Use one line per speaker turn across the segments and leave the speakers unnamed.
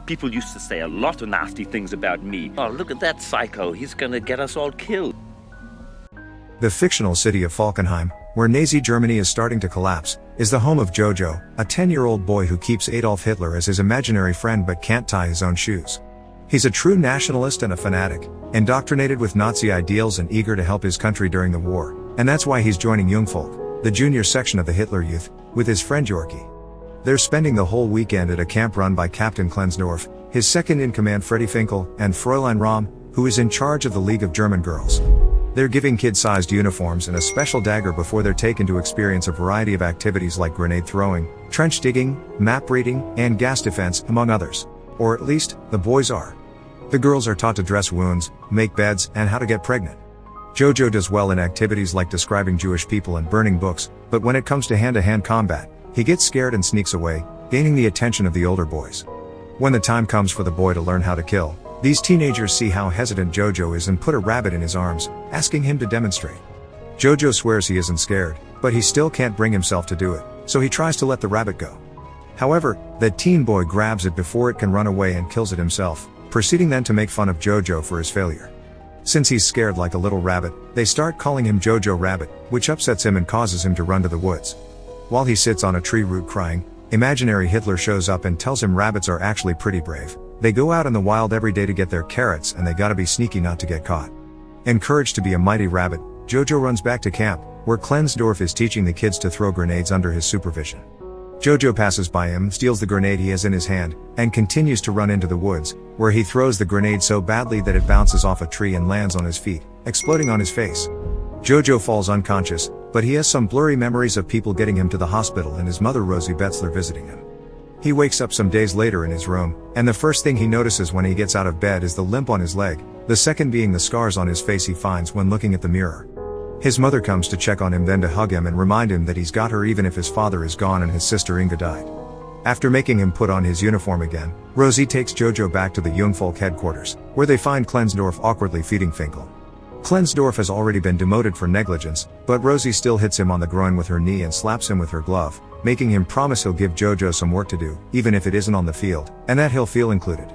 People used to say a lot of nasty things about me. Oh, look at that psycho. He's gonna get us all killed.
The fictional city of Falkenheim, where Nazi Germany is starting to collapse, is the home of Jojo, a 10-year-old boy who keeps Adolf Hitler as his imaginary friend but can't tie his own shoes. He's a true nationalist and a fanatic, indoctrinated with Nazi ideals and eager to help his country during the war, and that's why he's joining Jungvolk, the junior section of the Hitler Youth, with his friend Yorkie. They're spending the whole weekend at a camp run by Captain Klensdorf, his second-in-command Freddie Finkel, and Fräulein Rahm, who is in charge of the League of German Girls. They're giving kid-sized uniforms and a special dagger before they're taken to experience a variety of activities like grenade throwing, trench digging, map reading, and gas defense, among others. Or at least, the boys are. The girls are taught to dress wounds, make beds, and how to get pregnant. Jojo does well in activities like describing Jewish people and burning books, but when it comes to hand-to-hand combat, he gets scared and sneaks away, gaining the attention of the older boys. When the time comes for the boy to learn how to kill, these teenagers see how hesitant Jojo is and put a rabbit in his arms, asking him to demonstrate. Jojo swears he isn't scared, but he still can't bring himself to do it, so he tries to let the rabbit go. However, the teen boy grabs it before it can run away and kills it himself, proceeding then to make fun of Jojo for his failure. Since he's scared like a little rabbit, they start calling him Jojo Rabbit, which upsets him and causes him to run to the woods. While he sits on a tree root crying, imaginary Hitler shows up and tells him rabbits are actually pretty brave. They go out in the wild every day to get their carrots and they gotta be sneaky not to get caught. Encouraged to be a mighty rabbit, Jojo runs back to camp, where Klensdorf is teaching the kids to throw grenades under his supervision. Jojo passes by him, steals the grenade he has in his hand, and continues to run into the woods, where he throws the grenade so badly that it bounces off a tree and lands on his feet, exploding on his face. Jojo falls unconscious, but he has some blurry memories of people getting him to the hospital and his mother Rosie Betzler visiting him. He wakes up some days later in his room, and the first thing he notices when he gets out of bed is the limp on his leg, the second being the scars on his face he finds when looking at the mirror. His mother comes to check on him, then to hug him and remind him that he's got her even if his father is gone and his sister Inga died. After making him put on his uniform again, Rosie takes Jojo back to the Jungvolk headquarters, where they find Klensdorf awkwardly feeding Finkel. Klensdorf has already been demoted for negligence, but Rosie still hits him on the groin with her knee and slaps him with her glove, making him promise he'll give Jojo some work to do, even if it isn't on the field, and that he'll feel included.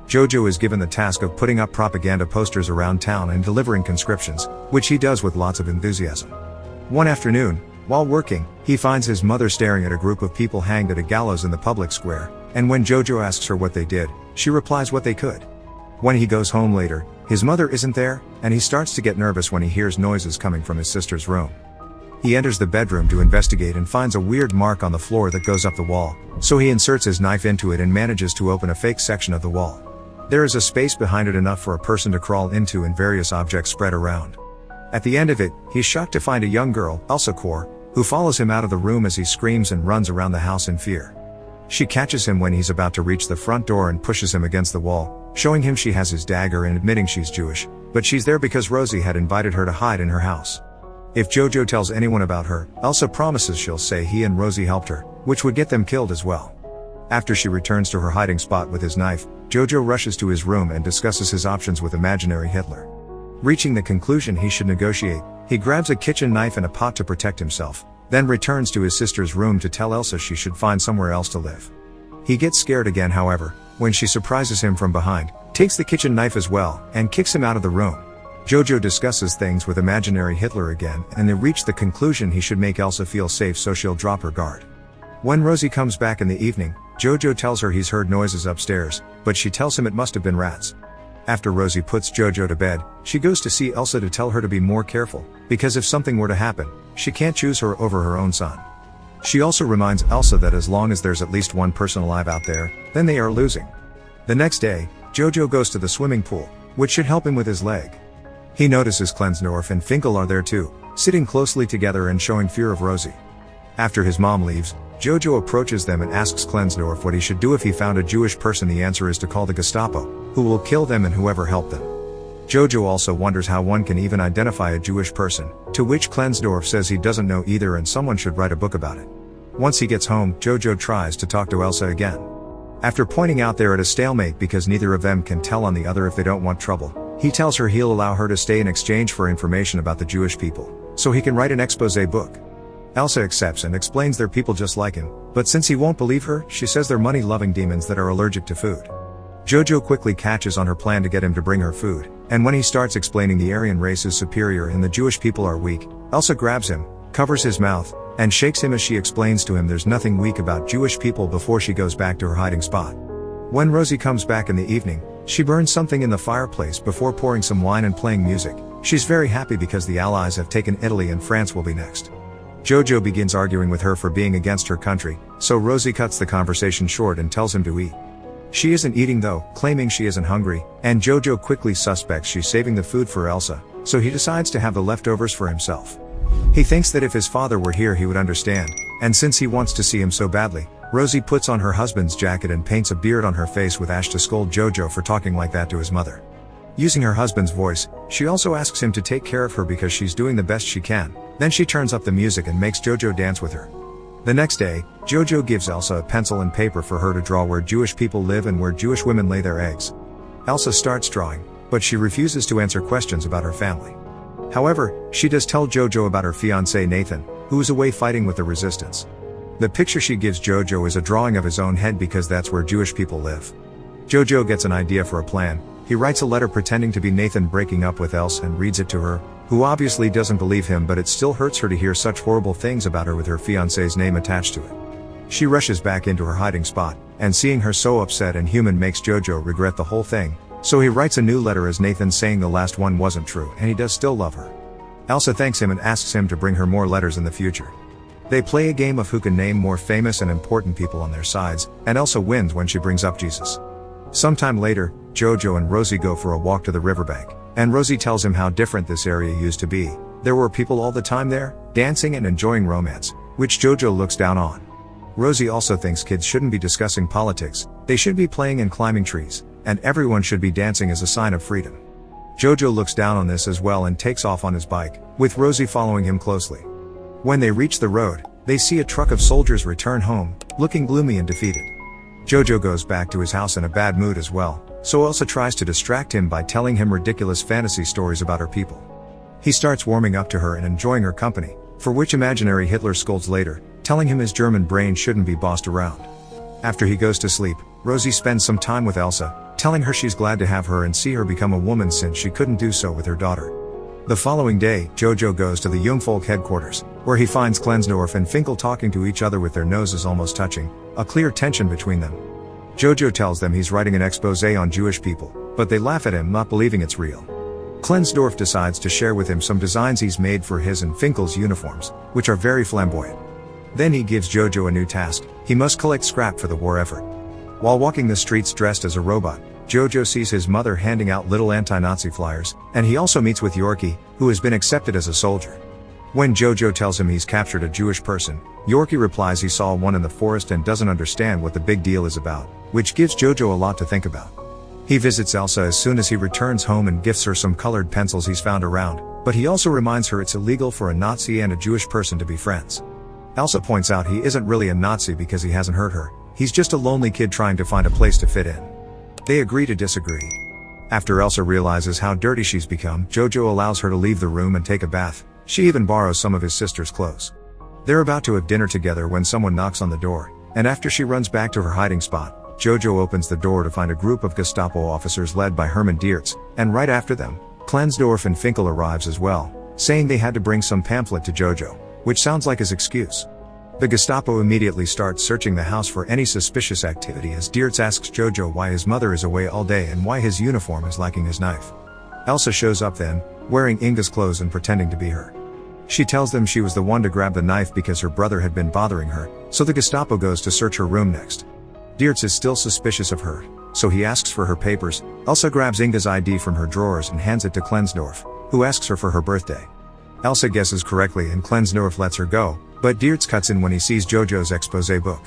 Jojo is given the task of putting up propaganda posters around town and delivering conscriptions, which he does with lots of enthusiasm. One afternoon, while working, he finds his mother staring at a group of people hanged at a gallows in the public square, and when Jojo asks her what they did, she replies what they could. When he goes home later, his mother isn't there, and he starts to get nervous when he hears noises coming from his sister's room. He enters the bedroom to investigate and finds a weird mark on the floor that goes up the wall, so he inserts his knife into it and manages to open a fake section of the wall. There is a space behind it enough for a person to crawl into and various objects spread around. At the end of it, he's shocked to find a young girl, Elsa Kor, who follows him out of the room as he screams and runs around the house in fear. She catches him when he's about to reach the front door and pushes him against the wall, showing him she has his dagger and admitting she's Jewish, but she's there because Rosie had invited her to hide in her house. If Jojo tells anyone about her, Elsa promises she'll say he and Rosie helped her, which would get them killed as well. After she returns to her hiding spot with his knife, Jojo rushes to his room and discusses his options with imaginary Hitler. Reaching the conclusion he should negotiate, he grabs a kitchen knife and a pot to protect himself, then returns to his sister's room to tell Elsa she should find somewhere else to live. He gets scared again, however, when she surprises him from behind, takes the kitchen knife as well, and kicks him out of the room. Jojo discusses things with imaginary Hitler again, and they reach the conclusion he should make Elsa feel safe so she'll drop her guard. When Rosie comes back in the evening, Jojo tells her he's heard noises upstairs, but she tells him it must have been rats. After Rosie puts Jojo to bed, she goes to see Elsa to tell her to be more careful, because if something were to happen, she can't choose her over her own son. She also reminds Elsa that as long as there's at least one person alive out there, then they are losing. The next day, Jojo goes to the swimming pool, which should help him with his leg. He notices Klensdorf and Finkel are there too, sitting closely together and showing fear of Rosie. After his mom leaves, Jojo approaches them and asks Klensdorf what he should do if he found a Jewish person. The answer is to call the Gestapo, who will kill them and whoever helped them. Jojo also wonders how one can even identify a Jewish person, to which Klensdorf says he doesn't know either and someone should write a book about it. Once he gets home, Jojo tries to talk to Elsa again. After pointing out they're at a stalemate because neither of them can tell on the other if they don't want trouble, he tells her he'll allow her to stay in exchange for information about the Jewish people, so he can write an exposé book. Elsa accepts and explains they're people just like him, but since he won't believe her, she says they're money-loving demons that are allergic to food. Jojo quickly catches on her plan to get him to bring her food, and when he starts explaining the Aryan race is superior and the Jewish people are weak, Elsa grabs him, covers his mouth, and shakes him as she explains to him there's nothing weak about Jewish people before she goes back to her hiding spot. When Rosie comes back in the evening, she burns something in the fireplace before pouring some wine and playing music. She's very happy because the Allies have taken Italy and France will be next. Jojo begins arguing with her for being against her country, so Rosie cuts the conversation short and tells him to eat. She isn't eating though, claiming she isn't hungry, and Jojo quickly suspects she's saving the food for Elsa, so he decides to have the leftovers for himself. He thinks that if his father were here he would understand, and since he wants to see him so badly, Rosie puts on her husband's jacket and paints a beard on her face with ash to scold Jojo for talking like that to his mother. Using her husband's voice, she also asks him to take care of her because she's doing the best she can. Then she turns up the music and makes Jojo dance with her. The next day, Jojo gives Elsa a pencil and paper for her to draw where Jewish people live and where Jewish women lay their eggs. Elsa starts drawing, but she refuses to answer questions about her family. However, she does tell Jojo about her fiancé Nathan, who is away fighting with the resistance. The picture she gives Jojo is a drawing of his own head because that's where Jewish people live. Jojo gets an idea for a plan. He writes a letter pretending to be Nathan breaking up with Elsa and reads it to her, who obviously doesn't believe him, but it still hurts her to hear such horrible things about her with her fiancé's name attached to it. She rushes back into her hiding spot, and seeing her so upset and human makes Jojo regret the whole thing, so he writes a new letter as Nathan saying the last one wasn't true and he does still love her. Elsa thanks him and asks him to bring her more letters in the future. They play a game of who can name more famous and important people on their sides, and Elsa wins when she brings up Jesus. Sometime later, Jojo and Rosie go for a walk to the riverbank, and Rosie tells him how different this area used to be. There were people all the time there, dancing and enjoying romance, which Jojo looks down on. Rosie also thinks kids shouldn't be discussing politics, they should be playing and climbing trees, and everyone should be dancing as a sign of freedom. Jojo looks down on this as well and takes off on his bike, with Rosie following him closely. When they reach the road, they see a truck of soldiers return home, looking gloomy and defeated. Jojo goes back to his house in a bad mood as well, so Elsa tries to distract him by telling him ridiculous fantasy stories about her people. He starts warming up to her and enjoying her company, for which imaginary Hitler scolds later, telling him his German brain shouldn't be bossed around. After he goes to sleep, Rosie spends some time with Elsa, telling her she's glad to have her and see her become a woman since she couldn't do so with her daughter. The following day, Jojo goes to the Jungvolk headquarters, where he finds Klensdorf and Finkel talking to each other with their noses almost touching, a clear tension between them. Jojo tells them he's writing an exposé on Jewish people, but they laugh at him, not believing it's real. Klensdorf decides to share with him some designs he's made for his and Finkel's uniforms, which are very flamboyant. Then he gives Jojo a new task: he must collect scrap for the war effort. While walking the streets dressed as a robot, Jojo sees his mother handing out little anti-Nazi flyers, and he also meets with Yorkie, who has been accepted as a soldier. When Jojo tells him he's captured a Jewish person, Yorkie replies he saw one in the forest and doesn't understand what the big deal is about, which gives Jojo a lot to think about. He visits Elsa as soon as he returns home and gifts her some colored pencils he's found around, but he also reminds her it's illegal for a Nazi and a Jewish person to be friends. Elsa points out he isn't really a Nazi because he hasn't hurt her, he's just a lonely kid trying to find a place to fit in. They agree to disagree. After Elsa realizes how dirty she's become, Jojo allows her to leave the room and take a bath. She even borrows some of his sister's clothes. They're about to have dinner together when someone knocks on the door, and after she runs back to her hiding spot, Jojo opens the door to find a group of Gestapo officers led by Hermann Diertz, and right after them, Klensdorf and Finkel arrives as well, saying they had to bring some pamphlet to Jojo, which sounds like his excuse. The Gestapo immediately starts searching the house for any suspicious activity as Diertz asks Jojo why his mother is away all day and why his uniform is lacking his knife. Elsa shows up then, wearing Inga's clothes and pretending to be her. She tells them she was the one to grab the knife because her brother had been bothering her, so the Gestapo goes to search her room next. Diertz is still suspicious of her, so he asks for her papers. Elsa grabs Inga's ID from her drawers and hands it to Klensdorf, who asks her for her birthday. Elsa guesses correctly and Klensdorf lets her go, but Diertz cuts in when he sees Jojo's exposé book.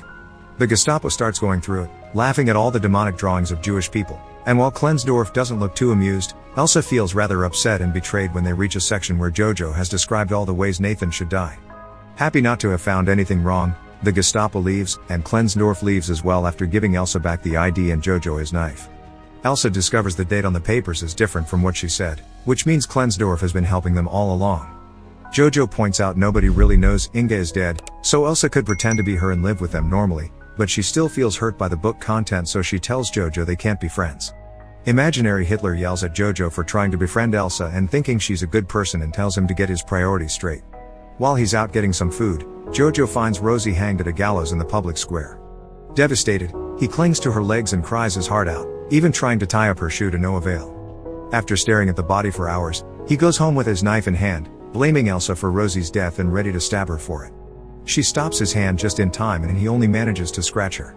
The Gestapo starts going through it, laughing at all the demonic drawings of Jewish people, and while Klensdorf doesn't look too amused, Elsa feels rather upset and betrayed when they reach a section where Jojo has described all the ways Nathan should die. Happy not to have found anything wrong, the Gestapo leaves, and Klensdorf leaves as well after giving Elsa back the ID and Jojo his knife. Elsa discovers the date on the papers is different from what she said, which means Klensdorf has been helping them all along. Jojo points out nobody really knows Inga is dead, so Elsa could pretend to be her and live with them normally, but she still feels hurt by the book content, so she tells Jojo they can't be friends. Imaginary Hitler yells at Jojo for trying to befriend Elsa and thinking she's a good person, and tells him to get his priorities straight. While he's out getting some food, Jojo finds Rosie hanged at a gallows in the public square. Devastated, he clings to her legs and cries his heart out, even trying to tie up her shoe to no avail. After staring at the body for hours, he goes home with his knife in hand, blaming Elsa for Rosie's death and ready to stab her for it. She stops his hand just in time and he only manages to scratch her.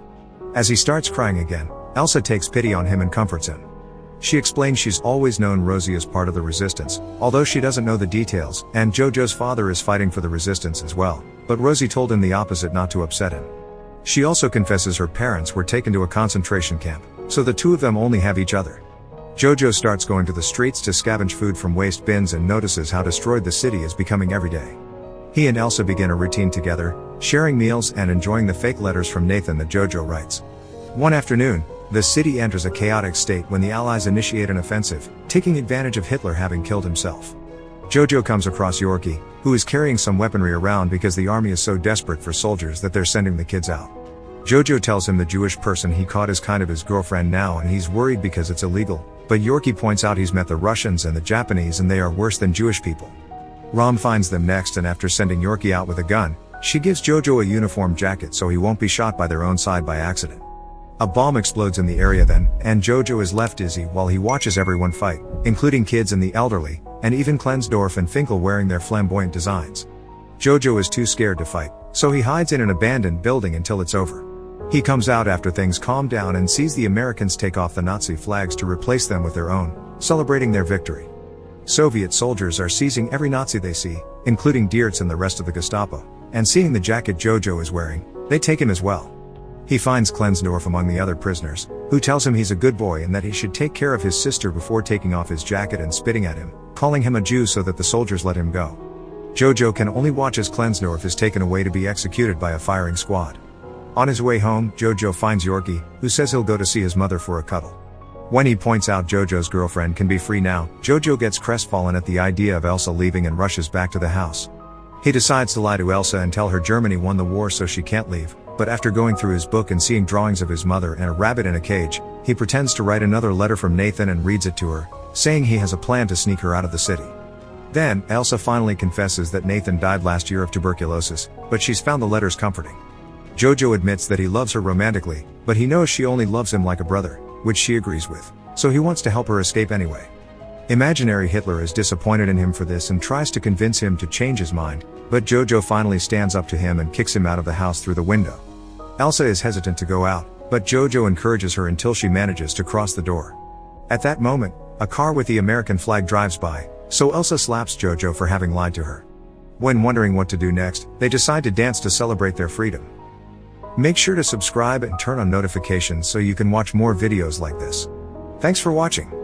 As he starts crying again, Elsa takes pity on him and comforts him. She explains she's always known Rosie as part of the resistance, although she doesn't know the details, and Jojo's father is fighting for the resistance as well, but Rosie told him the opposite not to upset him. She also confesses her parents were taken to a concentration camp, so the two of them only have each other. Jojo starts going to the streets to scavenge food from waste bins and notices how destroyed the city is becoming every day. He and Elsa begin a routine together, sharing meals and enjoying the fake letters from Nathan that Jojo writes. One afternoon, the city enters a chaotic state when the Allies initiate an offensive, taking advantage of Hitler having killed himself. Jojo comes across Yorkie, who is carrying some weaponry around because the army is so desperate for soldiers that they're sending the kids out. Jojo tells him the Jewish person he caught is kind of his girlfriend now and he's worried because it's illegal, but Yorkie points out he's met the Russians and the Japanese and they are worse than Jewish people. Rom finds them next, and after sending Yorkie out with a gun, she gives Jojo a uniform jacket so he won't be shot by their own side by accident. A bomb explodes in the area then, and Jojo is left dizzy while he watches everyone fight, including kids and the elderly, and even Klensdorf and Finkel wearing their flamboyant designs. Jojo is too scared to fight, so he hides in an abandoned building until it's over. He comes out after things calm down and sees the Americans take off the Nazi flags to replace them with their own, celebrating their victory. Soviet soldiers are seizing every Nazi they see, including Diertz and the rest of the Gestapo, and seeing the jacket Jojo is wearing, they take him as well. He finds Klensdorf among the other prisoners, who tells him he's a good boy and that he should take care of his sister before taking off his jacket and spitting at him, calling him a Jew so that the soldiers let him go. Jojo can only watch as Klensdorf is taken away to be executed by a firing squad. On his way home, Jojo finds Yorkie, who says he'll go to see his mother for a cuddle. When he points out Jojo's girlfriend can be free now, Jojo gets crestfallen at the idea of Elsa leaving and rushes back to the house. He decides to lie to Elsa and tell her Germany won the war so she can't leave, but after going through his book and seeing drawings of his mother and a rabbit in a cage, he pretends to write another letter from Nathan and reads it to her, saying he has a plan to sneak her out of the city. Then, Elsa finally confesses that Nathan died last year of tuberculosis, but she's found the letters comforting. Jojo admits that he loves her romantically, but he knows she only loves him like a brother, which she agrees with, so he wants to help her escape anyway. Imaginary Hitler is disappointed in him for this and tries to convince him to change his mind, but Jojo finally stands up to him and kicks him out of the house through the window. Elsa is hesitant to go out, but Jojo encourages her until she manages to cross the door. At that moment, a car with the American flag drives by, so Elsa slaps Jojo for having lied to her. When wondering what to do next, they decide to dance to celebrate their freedom. Make sure to subscribe and turn on notifications so you can watch more videos like this. Thanks for watching.